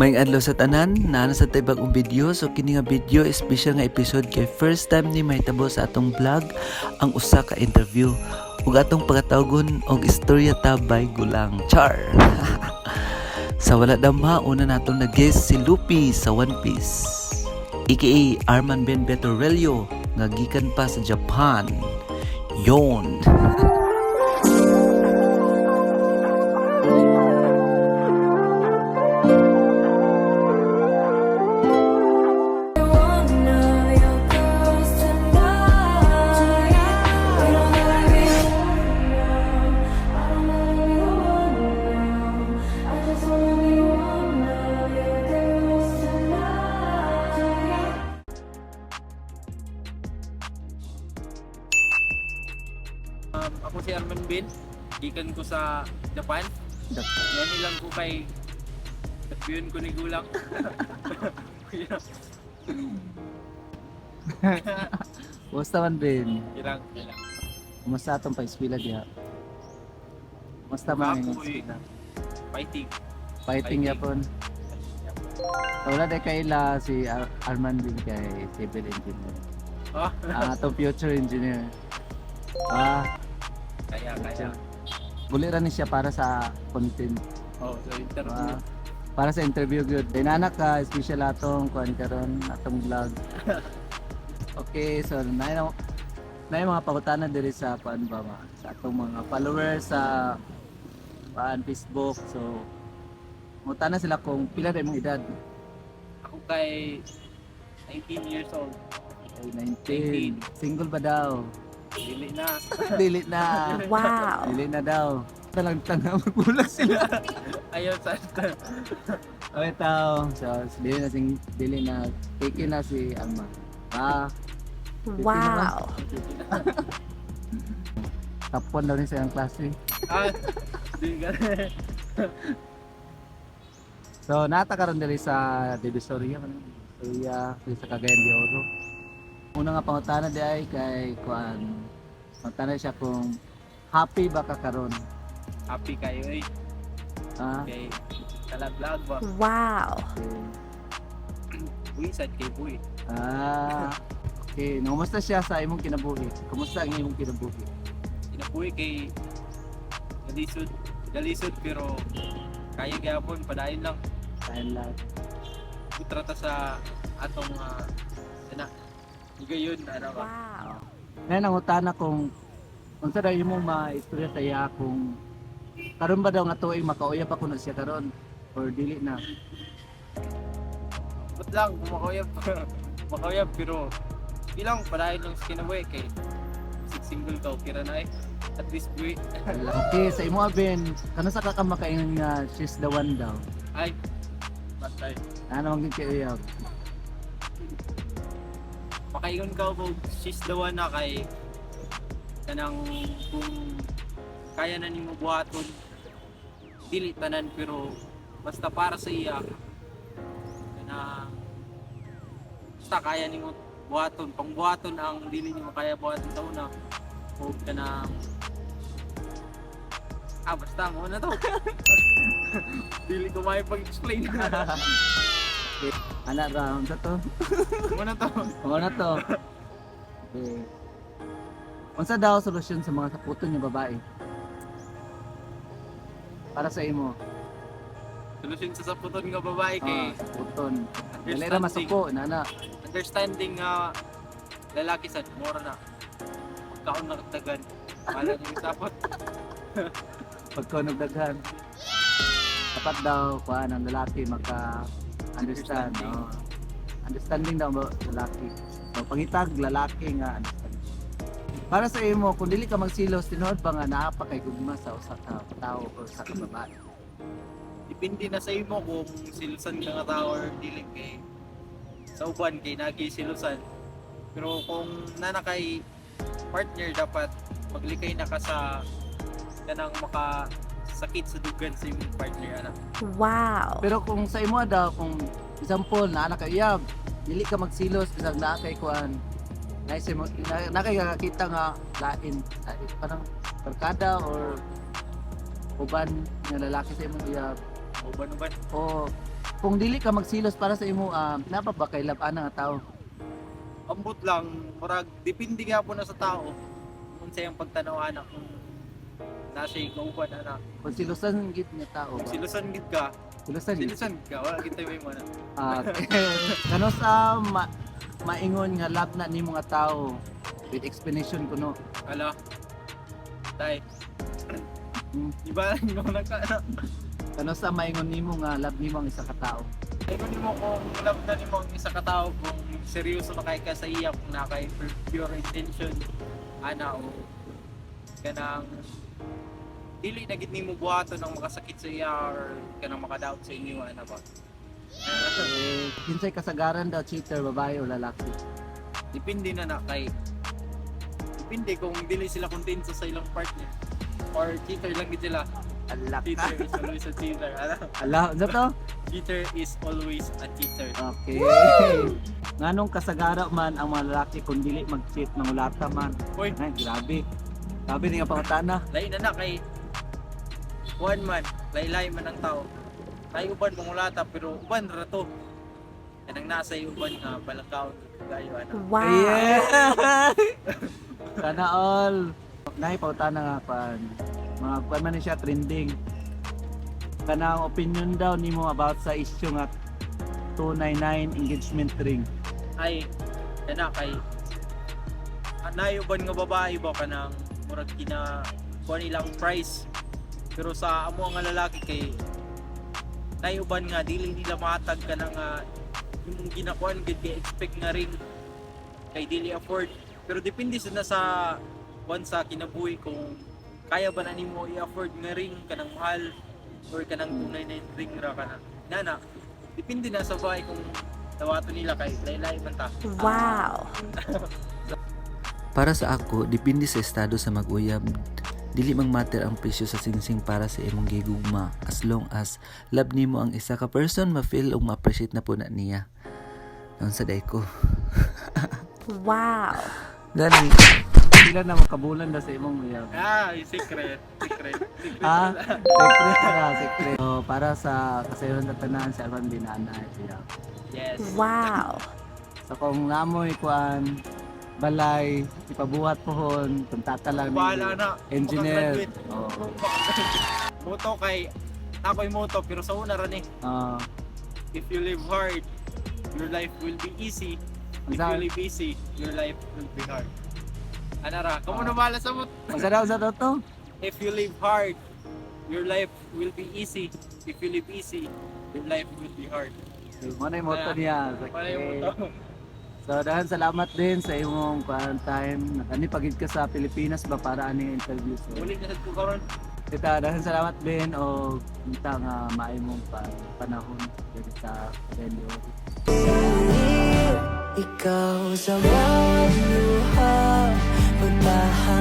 May adlaw sa tanan, naana sa tay bagong video. So kini nga video special nga episode kay first time ni mahitabo sa atong vlog ang usa ka interview ug atong pagtawgon og istorya tabay gulang. Char. Sa wala damha una natong nag-guest si Lupi sa One Piece. AKA Arman Ben Betorelio nga gikan pa sa Japan. Yon. Ako si Arman Ben, gikan ko sa Japan. Yan ilang ko kay interviewin ko ni Gulang. Kumusta man Ben? Ilang. Kumusta atong pa-eskwela diha? Kumusta man ang Ako eskwela? fighting. Fighting yapon. Wala day kaila si Arman din kay civil engineer. Oh, Atong future engineer. kaya. Buli ra ni siya para sa content. Oh, so interview. Para sa interview gyud. Dinana ka special atong kuan karon atong vlog. Okay, so nay mga pangutana diri sa kuan ba sa atong mga followers sa Facebook. So mutana sila kung pila na imong edad. Ako kay 19 years old. Ay 19. Single ba daw? Dili na. Dili na. Wow. Dili na daw. Talang tanga magbulag sila. Ayaw sa Okay tao. So dili na taken na si Ama. Wow. Tapon daw ni sa iyang klase. Di ka. So nata karon diri sa Divisoria man. Divisoria sa Cagayan de Oro. Una nga pangutana di ay kay kuan. Pangutana siya kung happy ba ka karon? Happy kayo eh. Ah, Kay vlog ba? Wow. Uy, sad kay Uy. Okay. Kumusta siya sa imong kinabuhi? Kumusta ang imong kinabuhi? Inabuhi kay Galisod pero kaya gyapon padayon lang. Kain lang. Putrata sa atong gayon ano ba? Wow. Ngayon ang utana kung unsa daw imong maistorya sa iya kung karon ba daw nga tuig makauyab pa kuno siya karon or dili na? But lang kumakuyab. Makuyab pero ilang padayon lang sa kinabuhi kay single ka okay ra na eh. At least buhi. Okay, sa imo Ben, kano sa kakamakain nga she's the one daw? Ay. Batay. Ano ang giuyab? Makaingon ka kung she's the one na kay kanang kung kaya na nimo buhaton dili tanan pero basta para sa iya na basta kaya nimo buhaton pangbuhaton ang dili nimo kaya buhaton sa una o kanang basta mo na to. Dili ko may pag-explain. Ana round sa to. Mo na to. Oo na to. Okay. Unsa daw solusyon sa mga saputon nga babae? Para sa imo. Solusyon sa saputon nga babae kay Saputon. Dili ra masuko nana. understanding nga lalaki sad mura na pagkaon na kagdagan wala nang sapot. Pagkunog daghan. Dapat daw kuan ang lalaki maka understand. Understanding daw ba lalaki. So pangitag lalaki nga understand. Para sa imo kung dili ka magsilos tinuod ba nga naa pa kay gugma sa usa ka tawo o sa ka babae? Depende na sa imo kung silusan ka nga tao or dili kay sa uban kay nagi silusan. Pero kung nana kay partner dapat maglikay na ka sa kanang makasakit sa dugan sa imong partner ana. Wow. Pero kung sa imo daw kung example naa ka iyab, dili ka magsilos bisag naa kay kuan. Nice mo na kay kakita nga lain parang barkada or uban nga lalaki sa imong iyab Uban-uban. o kung dili ka magsilos para sa imo, napa ba kay lab-ana nga tao? Ambot lang, murag depende nga po na sa tao. Kung sa yung pagtanaw anak kung nasa ikauban anak. Kung silosan gid nga tao Kung ba? silusan gid ka, Silosan gid. silusan ka, wala kita may mo na. Kano sa maingon nga lab na nimo nga tao with explanation kuno. Ala. Tay. Hmm. Iba lang mo na ka. Kano sa maingon nimo nga lab nimo ang isa ka tao. Ayun mo kung love na ni mo ang isa ka tao kung seryoso na kay ka sa iya kung na kay pure intention ana o kanang dili na gid nimo buhaton ng makasakit sa iya or kanang makadoubt sa inyo ana ba. Kinsay kasagaran daw, cheater, babae o lalaki? Depende na kay depende kung dili sila kontento sa ilang partner or cheater lang gid sila. Alak. Cheater is always a cheater. Ano? Ala, ano to? Cheater is always a cheater. Okay. Nganong kasagara man ang mga lalaki kung dili mag-cheat, mangulata man. Hoy, Ay, grabe. Sabi ni nga pangutana. lain na kay one man, laylay man ang tao. Kay uban mangulata pero uban ra to. Kanang nasa uban nga balakaw gayo ana. Wow. Yeah! Sana all. Nay, pangutana nga pan. Mga kuan man ni siya trending. Kanang opinion daw nimo about sa issue nga 299 engagement ring. Ay kana kay anay uban nga babae ba kanang murag kina kuan ilang price. Pero sa amo nga lalaki kay nayuban nga dili nila matag ka ng yung ginakuan gid kay expect nga ring kay dili afford pero depende na sa kuan sa kinabuhi kung kaya ba na nimo i-afford nga ring kanang mahal or kanang tunay na ring ra kana nana depende na sa bahay kung tawato nila kay laylay man ta. Wow. Para sa ako, depende sa estado sa mag-uyab. Dili mang matter ang presyo sa singsing para sa imong gigugma as long as love nimo ang isa ka person, ma-feel o ma-appreciate na po na niya. Noon sa day ko. Wow. Gani. Sila na makabulan na sa imong uyab. Secret. Secret Secret. So, para sa kasayon na tanan sa Alban Binana siya. Yes. Wow. So kung namoy kuan balay ipabuhat pohon kung tata lang Bahala na. engineer. Makagraduate. Moto kay ako'y moto pero sa una ran if you live hard, your life will be easy. If you live easy, your life will be hard. Ano ra? Kamu na bahala sa moto. Masaraw sa toto. If you live hard, your life will be easy. If you live easy, your life will be hard. Mo na yung moto niya. Wala yung moto. So dahan salamat din sa imong kuan time. Nakani pagid ka sa Pilipinas ba para ani interview. So Muli na sa ko karon. kita dahan salamat din o kita nga maimong panahon dito sa venue. Ikaw sa bawat luha, pagtahan